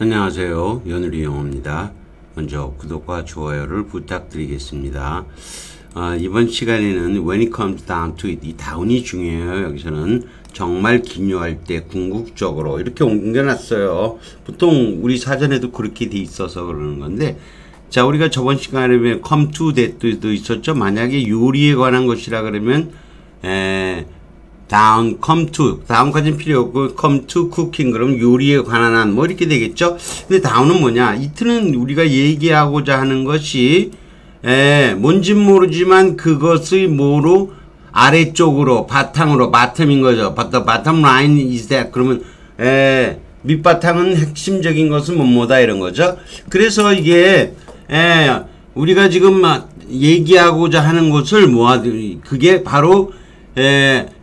안녕하세요. 연우리 영어입니다. 먼저 구독과 좋아요를 부탁드리겠습니다. 이번 시간에는 when it comes down to it, 이 다운이 중요해요. 여기서는 정말 기묘할 때 궁극적으로 이렇게 옮겨놨어요. 보통 우리 사전에도 그렇게 돼 있어서 그러는 건데, 자, 우리가 저번 시간에 come to that도 있었죠. 만약에 요리에 관한 것이라 그러면 down, come to, down까지는 필요 없고 come to cooking 그러면 요리에 관한 한 뭐 이렇게 되겠죠. 근데 down은 뭐냐, 이틀은 우리가 얘기하고자 하는 것이 뭔진 모르지만 그것의 뭐로 아래쪽으로 바탕으로 bottom인 거죠. But the bottom line is that, 그러면 밑바탕은 핵심적인 것은 뭐뭐다 이런 거죠. 그래서 이게 우리가 지금 얘기하고자 하는 것을 그게 바로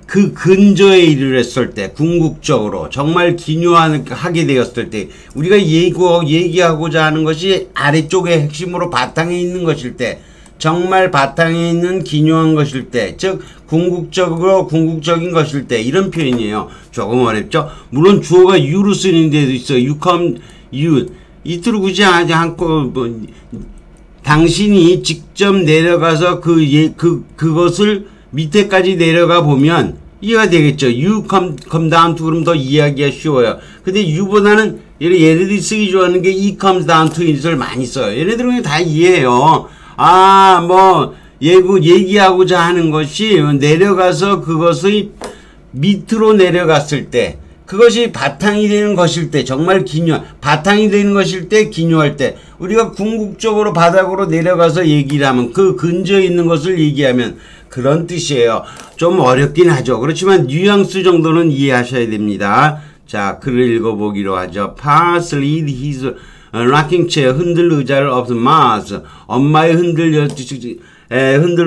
그 근저에 이르렀을 때, 궁극적으로 정말 기묘하게 되었을 때, 우리가 얘기하고자 하는 것이 아래쪽에 핵심으로 바탕에 있는 것일 때, 정말 바탕에 있는 기묘한 것일 때, 즉 궁극적인 것일 때, 이런 표현이에요. 조금 어렵죠? 물론 주어가 you로 쓰는 데도 있어요. you come, you. 이틀 굳이 하지 않고 당신이 직접 내려가서 그것을 밑에까지 내려가 보면 이해가 되겠죠. You come down to, 그럼 더 이해하기가 쉬워요. 근데 you보다는 얘네들이 쓰기 좋아하는 게 it comes down to it을 많이 써요. 얘네들은 그냥 다 이해해요. 얘기하고자 하는 것이 내려가서 그것의 밑으로 내려갔을 때, 그것이 바탕이 되는 것일 때, 정말 바탕이 되는 것일 때, 기묘할 때, 우리가 궁극적으로 바닥으로 내려가서 얘기를 하면, 그 근처에 있는 것을 얘기하면, 그런 뜻이에요. 좀 어렵긴 하죠. 그렇지만 뉘앙스 정도는 이해하셔야 됩니다. 자, 글을 읽어보기로 하죠. Pa's lead his rocking chair, 흔들 의자를 up to Ma's, 엄마의 흔들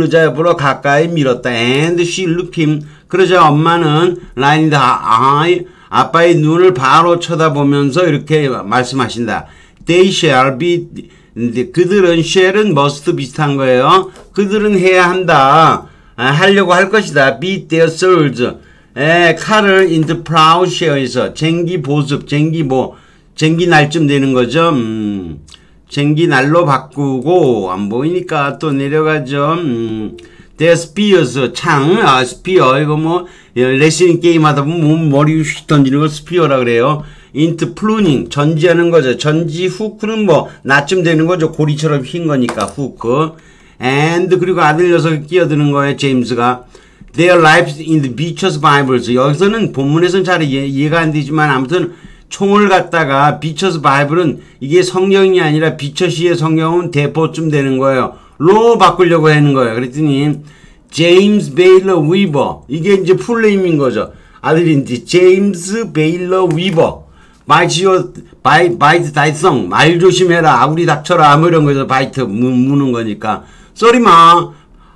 의자 옆으로 가까이 밀었다. And she looked him, 그러자 엄마는 lying the eye, 아빠의 눈을 바로 쳐다보면서 이렇게 말씀하신다. They shall be, 그들은 shall은 must 비슷한 거예요. 그들은 해야 한다. 하려고 할 것이다. Beat their swords. 칼을 into plowshare에서 쟁기 보습, 쟁기 날쯤 되는 거죠. 쟁기 날로 바꾸고, 안 보이니까 또 내려가죠. their spears, 창, spear, 이거 레슬링 게임 하다 보면 머리 휙 던지는 거 스피어라 그래요. into pruning, 전지하는 거죠. 전지, 후크는 나쯤 되는 거죠. 고리처럼 흰 거니까, 후크. and, 그리고 아들 녀석이 끼어드는 거예요, 제임스가. their lives in the Beecher's Bibles. 여기서는 본문에서는 잘 이해가 안 되지만, 아무튼, 총을 갖다가, Beecher's Bible은 이게 성경이 아니라 비처시의 성경은 대포쯤 되는 거예요. 로 바꾸려고 하는 거예요. 그랬더니, 제임스 베일러 위버. 이게 이제 풀네임인 거죠. 아들인지, 제임스 베일러 위버. 바이트 다이성. 말 조심해라. 아구리 닥쳐라. 뭐 이런 거죠. 바이트 무는 거니까. 쏘리 마.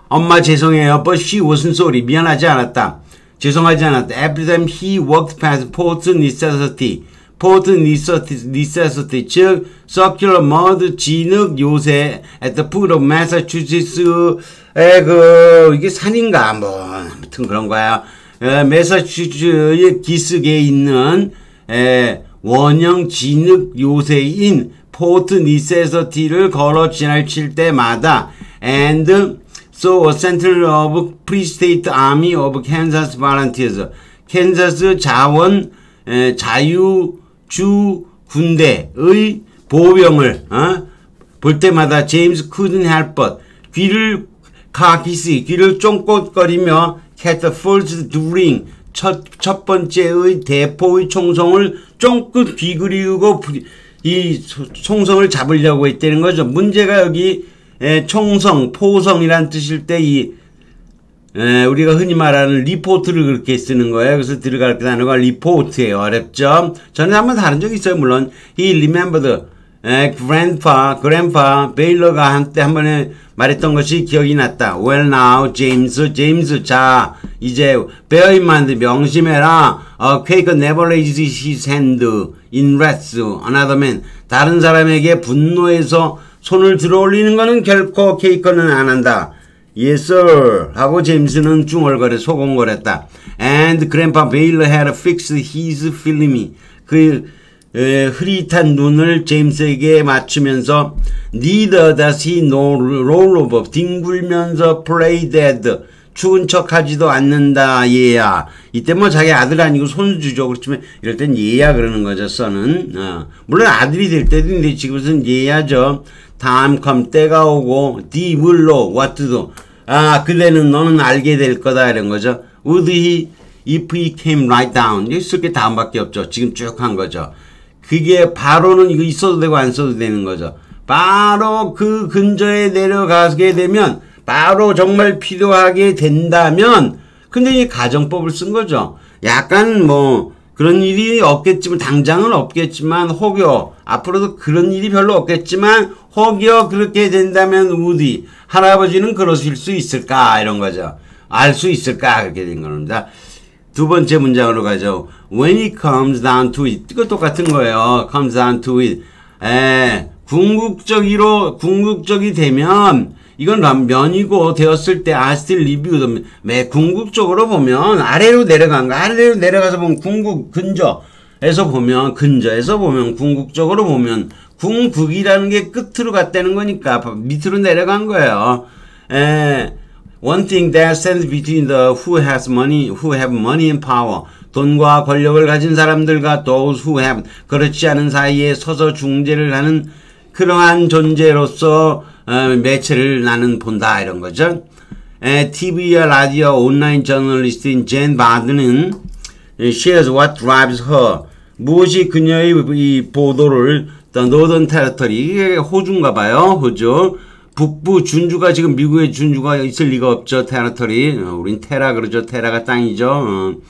엄마 죄송해요. But she wasn't sorry. 미안하지 않았다. 죄송하지 않았다. Every time he walked past Port Necessity. Port Necessity. 즉, circular mud 진흙 요새 at the foot of Massachusetts. 이게 산인가? 아무튼 그런 거야. 매사추세츠의 기슭에 있는, 원형 진흙 요새인 포트 니세서티를 걸어 지나칠 때마다 and so a center of Free-State Army of Kansas Volunteers, 캔자스 자유주 군대의 보병을 볼 때마다 제임스 couldn't help but 귀를 쫑긋거리며 had the first during 첫 번째의 대포의 총성을 쫑긋 귀그리고 이 총성을 잡으려고 했다는 거죠. 문제가 여기 총성, 포성이란 뜻일 때 우리가 흔히 말하는 리포트를 그렇게 쓰는 거예요. 그래서 들어갈 때 단어가 리포트예요. 어렵죠? 저는 한번 다른 적이 있어요. 물론 he remembered grandpa 베일러가 한때 한 번에 말했던 것이 기억이 났다. Well now, James, 자, 이제 bear in mind, 명심해라. Quaker never raised his hand in wrath another man. 다른 사람에게 분노해서 손을 들어 올리는 것은 결코 케이커는 안 한다. Yes, sir. 하고 제임스는 소곤거렸다. And Grandpa Baylor had fixed his film. 흐릿한 눈을 제임스에게 맞추면서 Neither does he nor roll over. 뒹굴면서 play dead. 죽은 척하지도 않는다 얘야. 이때 뭐 자기 아들 아니고 손주죠. 그렇지만 이럴 땐 얘야 그러는 거죠. 써는 물론 아들이 될 때도 있는데 지금은 얘야죠. 다음 컴 때가 오고 thee will know what to do. 그대는 너는 알게 될 거다 이런 거죠. Would he if he came right down. 이게 쓸 게 다음밖에 없죠. 지금 쭉 한 거죠. 그게 바로는 이거 있어도 되고 안 써도 되는 거죠. 바로 그 근처에 내려가게 되면 바로 정말 필요하게 된다면 근데 이 가정법을 쓴 거죠. 약간 뭐 그런 일이 없겠지만 당장은 없겠지만 혹여 앞으로도 그런 일이 별로 없겠지만 혹여 그렇게 된다면 우디 할아버지는 그러실 수 있을까 이런 거죠. 알 수 있을까 그렇게 된 겁니다. 두 번째 문장으로 가죠. When it comes down to it. 이거 똑같은 거예요. comes down to it. 궁극적이 되면 이건 면이고 되었을 때 I still review. 궁극적으로 보면 아래로 내려간 거. 아래로 내려가서 보면 근저에서 보면 궁극적으로 보면 궁극이라는 게 끝으로 갔다는 거니까 밑으로 내려간 거예요. One thing that stands between the who have money and power. 돈과 권력을 가진 사람들과 those who have 그렇지 않은 사이에 서서 중재를 하는 그러한 존재로서 매체를 나는 본다 이런 거죠. TV와 라디오 온라인 저널리스트인 젠 바드는 shares what drives her. 무엇이 그녀의 이 보도를 노던 테리토리 이게 호주인가 봐요. 호주. 북부 준주가 지금 미국의 준주가 있을 리가 없죠. 테리토리. 우린 테라 그러죠. 테라가 땅이죠.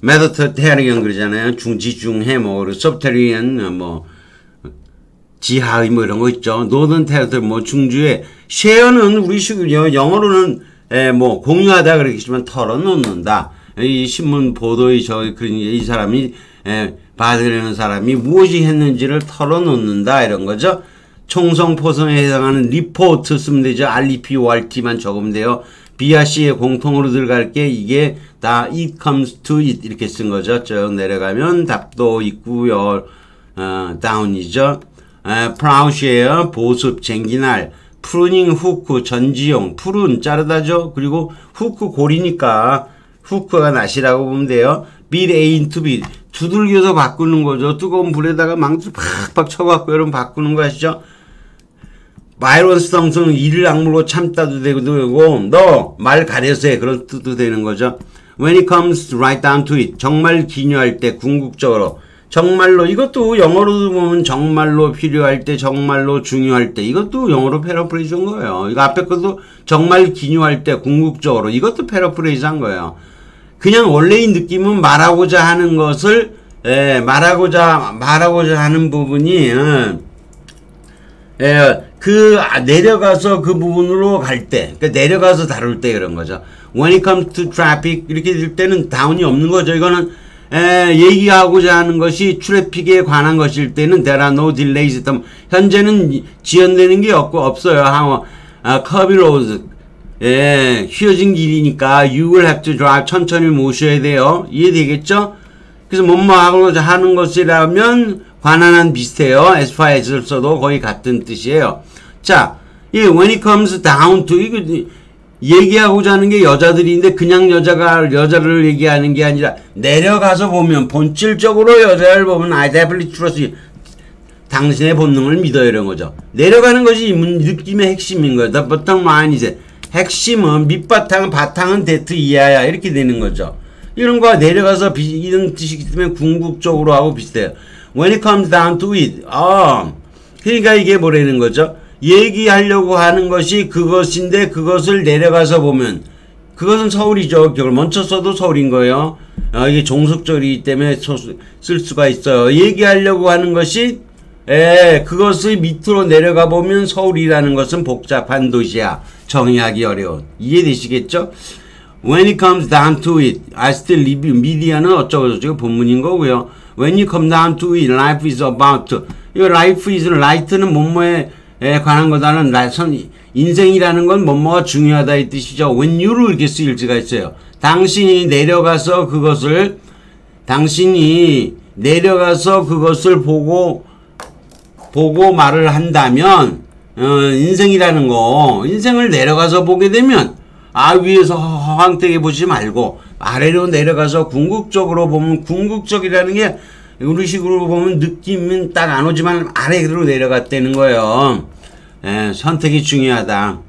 메더터 테리언 그러잖아요. 지중해 뭐 서브테리언 뭐 지하의 뭐 이런 거 있죠. 노던 테리토리 뭐 중주에 쉐어는 우리 식으로 영어로는 뭐 공유하다 그러겠지만 털어놓는다. 이 신문 보도의 이 사람이 받으려는 사람이 무엇이 했는지를 털어놓는다 이런 거죠. 총성 포성에 해당하는 리포트 쓰면 되죠. REP, ORT만 적으면 돼요. B와 C에 공통으로 들어갈 게 이게 다 it comes to it 이렇게 쓴 거죠. 쭉 내려가면 답도 있고요. 다운이죠. 프라우시에요. 보습, 쟁기날. 프루닝, 후크, 전지용. 프룬, 자르다죠. 그리고 후크, 고리니까 후크가 낫이라고 보면 돼요. beat A into B. 두들겨서 바꾸는 거죠. 뜨거운 불에다가 망치 팍팍 쳐갖고 여러분 바꾸는 거 아시죠? 바이런스 성성은 이를 악물고 참다도 되고 너 말 가려서 해 그런 뜻도 되는 거죠. When it comes right down to it. 정말 기묘할 때 궁극적으로 정말로 이것도 영어로도 보면 정말로 필요할 때 정말로 중요할 때 이것도 영어로 패러프레이즈 한 거예요. 이거 앞에 것도 정말 기묘할 때 궁극적으로 이것도 패러프레이즈 한 거예요. 그냥 원래의 느낌은 말하고자 하는 것을 말하고자 하는 부분이 내려가서 그 부분으로 갈 때, 그러니까 내려가서 다룰 때 그런 거죠. When it comes to traffic 이렇게 될 때는 다운이 없는 거죠. 이거는 얘기하고자 하는 것이 트래픽에 관한 것일 때는 there are no delays. 현재는 지연되는 게 없어요. 커비 로드 휘어진 길이니까 you will have to drive 천천히 모셔야 돼요. 이해되겠죠? 그래서 뭐뭐 하는 것이라면 관한한 비슷해요. as far as를 써도 거의 같은 뜻이에요. 자, when it comes down to 이거 얘기하고자 하는 게 여자들인데 그냥 여자를 얘기하는 게 아니라 내려가서 보면 본질적으로 여자를 보면 I definitely trust you. 당신의 본능을 믿어요 이런 거죠. 내려가는 것이 이 느낌의 핵심인 거예요. The bottom line is 핵심은 밑바탕은 바탕은 데트 이하야 이렇게 되는 거죠. 이런 거 내려가서 이런 뜻이기 때문에 궁극적으로 하고 비슷해요. When it comes down to it. 그러니까 이게 뭐라는 거죠? 얘기하려고 하는 것이 그것인데 그것을 내려가서 보면 그것은 서울이죠. 그걸 먼저 써도 서울인 거예요. 이게 종속절이기 때문에 쓸 수가 있어요. 얘기하려고 하는 것이 그것을 밑으로 내려가 보면 서울이라는 것은 복잡한 도시야. 정의하기 어려운. 이해되시겠죠? When it comes down to it, I still live. 미디어는 어쩌고저쩌고 본문인 거고요. When you come down to it, life is about to. 이거 life is, right는 뭐뭐에 관한 거다는 인생이라는 건 뭐뭐가 중요하다 이 뜻이죠. When you로 이렇게 쓰일 수가 있어요. 당신이 내려가서 그것을 당신이 내려가서 그것을 보고 말을 한다면 인생이라는 거 인생을 내려가서 보게 되면 위에서 허황되게 보지 말고 아래로 내려가서 궁극적으로 보면 궁극적이라는 게 우리식으로 보면 느낌은 딱 안 오지만 아래로 내려갔다는 거예요. 선택이 중요하다.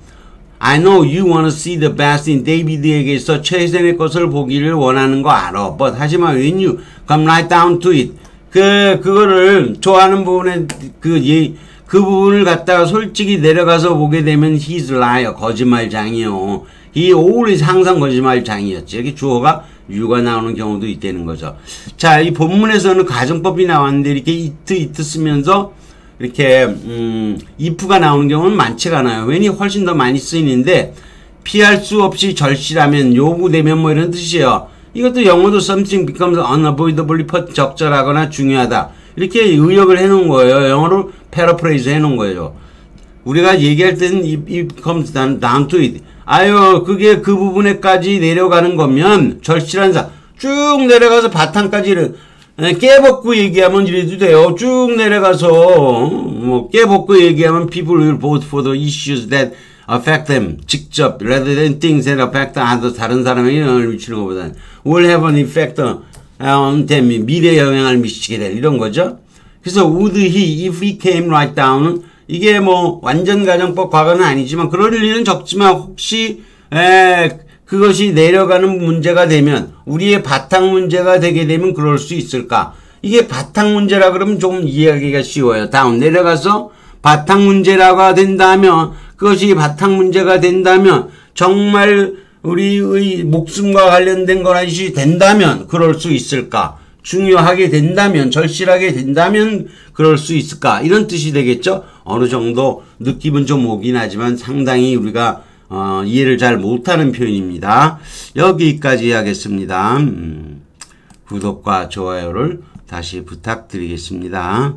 I know you want to see the best in 데이비드에게서 최선의 것을 보기를 원하는 거 알아. But 하지만 when you come right down to it 그거를 좋아하는 부분에 그 부분을 갖다가 솔직히 내려가서 보게 되면 he's liar 거짓말장이요. he always 항상 거짓말장이었지. 이렇게 주어가 you가 나오는 경우도 있다는 거죠. 자, 이 본문에서는 가정법이 나왔는데 이렇게 it 쓰면서 이렇게 if가 나오는 경우는 많지가 않아요. 왠이 훨씬 더 많이 쓰이는데 피할 수 없이 절실하면 요구되면 뭐 이런 뜻이에요. 이것도 영어도 something becomes unavoidably 적절하거나 중요하다. 이렇게 의역을 해놓은 거예요. 영어로 paraphrase 해놓은 거예요. 우리가 얘기할 때는 it comes down to it. 그게 그 부분에까지 내려가는 거면 절실한 쭉 내려가서 바탕까지를 깨벗고 얘기하면 이래도 돼요. 쭉 내려가서 뭐 깨벗고 얘기하면 people will vote for the issues that affect them 직접 rather than things that affect others 다른 사람에게 영향을 미치는 것보다는 will have an effect on them 미래에 영향을 미치게 될 이런 거죠. 그래서 would he if he came right down 이게 뭐 완전 가정법 과거는 아니지만 그럴 일은 적지만 혹시 그것이 내려가는 문제가 되면 우리의 바탕 문제가 되게 되면 그럴 수 있을까? 이게 바탕 문제라 그러면 좀 이해하기가 쉬워요. 다운 내려가서 바탕 문제라고 된다면 그것이 바탕 문제가 된다면 정말 우리의 목숨과 관련된 것이 된다면 그럴 수 있을까? 중요하게 된다면 절실하게 된다면 그럴 수 있을까? 이런 뜻이 되겠죠. 어느 정도 느낌은 좀 오긴 하지만 상당히 우리가 이해를 잘 못하는 표현입니다. 여기까지 하겠습니다. 구독과 좋아요를 다시 부탁드리겠습니다.